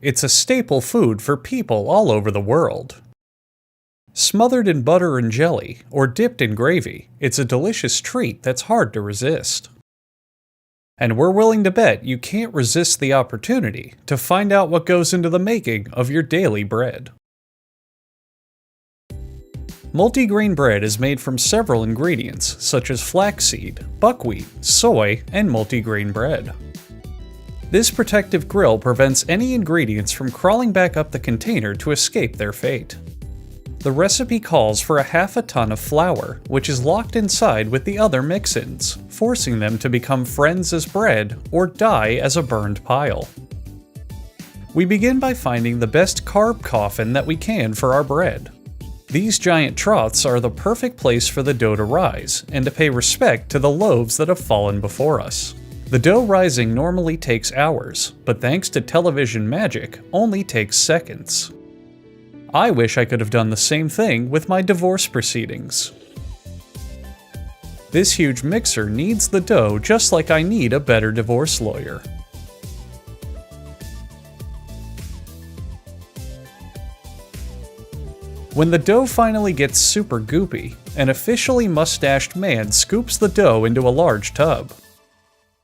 it's a staple food for people all over the world. Smothered in butter and jelly, or dipped in gravy, it's a delicious treat that's hard to resist. And we're willing to bet you can't resist the opportunity to find out what goes into the making of your daily bread. Multigrain bread is made from several ingredients, such as flaxseed, buckwheat, soy, and multigrain bread. This protective grill prevents any ingredients from crawling back up the container to escape their fate. The recipe calls for half a ton of flour, which is locked inside with the other mix-ins, forcing them to become friends as bread or die as a burned pile. We begin by finding the best carb coffin that we can for our bread. These giant troughs are the perfect place for the dough to rise, and to pay respect to the loaves that have fallen before us. The dough rising normally takes hours, but thanks to television magic, only takes seconds. I wish I could have done the same thing with my divorce proceedings. This huge mixer needs the dough just like I need a better divorce lawyer. When the dough finally gets super goopy, an officially mustached man scoops the dough into a large tub.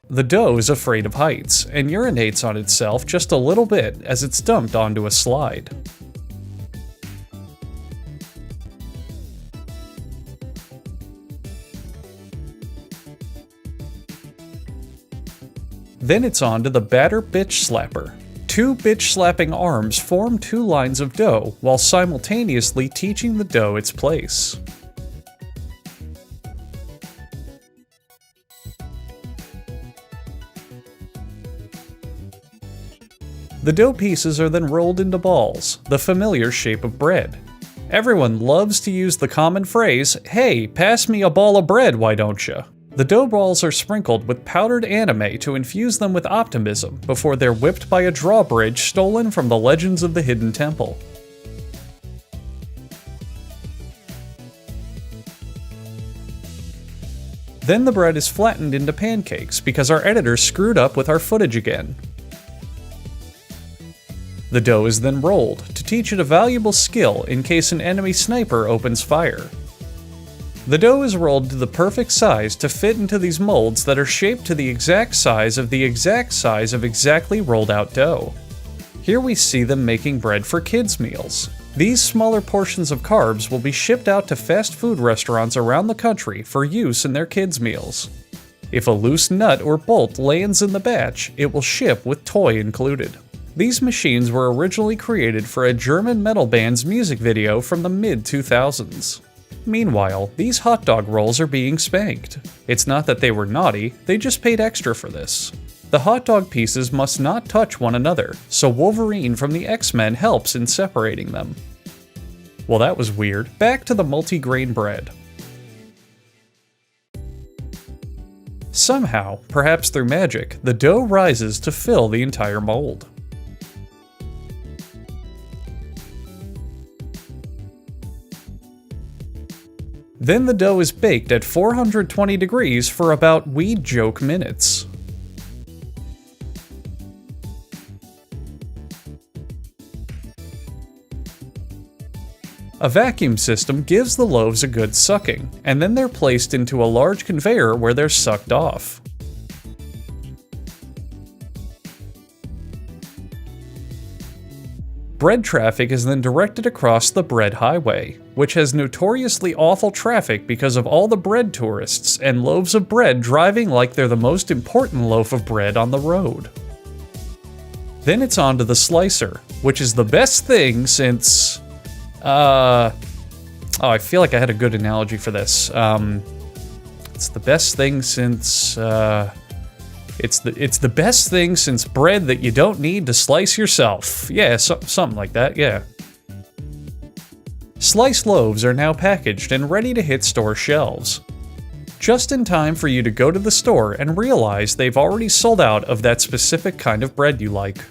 The dough is afraid of heights, and urinates on itself just a little bit as it's dumped onto a slide. Then it's on to the batter bitch slapper. Two bitch-slapping arms form two lines of dough while simultaneously teaching the dough its place. The dough pieces are then rolled into balls, the familiar shape of bread. Everyone loves to use the common phrase, "Hey, pass me a ball of bread, why don't ya?" The dough balls are sprinkled with powdered anime to infuse them with optimism before they're whipped by a drawbridge stolen from the legends of the Hidden Temple. Then the bread is flattened into pancakes because our editor screwed up with our footage again. The dough is then rolled to teach it a valuable skill in case an enemy sniper opens fire. The dough is rolled to the perfect size to fit into these molds that are shaped to the exact size of exactly rolled out dough. Here we see them making bread for kids' meals. These smaller portions of carbs will be shipped out to fast food restaurants around the country for use in their kids' meals. If a loose nut or bolt lands in the batch, it will ship with toy included. These machines were originally created for a German metal band's music video from the mid-2000s. Meanwhile, these hot dog rolls are being spanked. It's not that they were naughty, they just paid extra for this. The hot dog pieces must not touch one another, so Wolverine from the X-Men helps in separating them. Well, that was weird. Back to the multigrain bread. Somehow, perhaps through magic, the dough rises to fill the entire mold. Then the dough is baked at 420 degrees for about weed joke minutes. A vacuum system gives the loaves a good sucking, and then they're placed into a large conveyor where they're sucked off. Bread traffic is then directed across the bread highway, which has notoriously awful traffic because of all the bread tourists and loaves of bread driving like they're the most important loaf of bread on the road. Then it's on to the slicer, which is the best thing since... I feel like I had a good analogy for this. It's the best thing since... It's the best thing since bread that you don't need to slice yourself. Yeah, something like that, yeah. Sliced loaves are now packaged and ready to hit store shelves. Just in time for you to go to the store and realize they've already sold out of that specific kind of bread you like.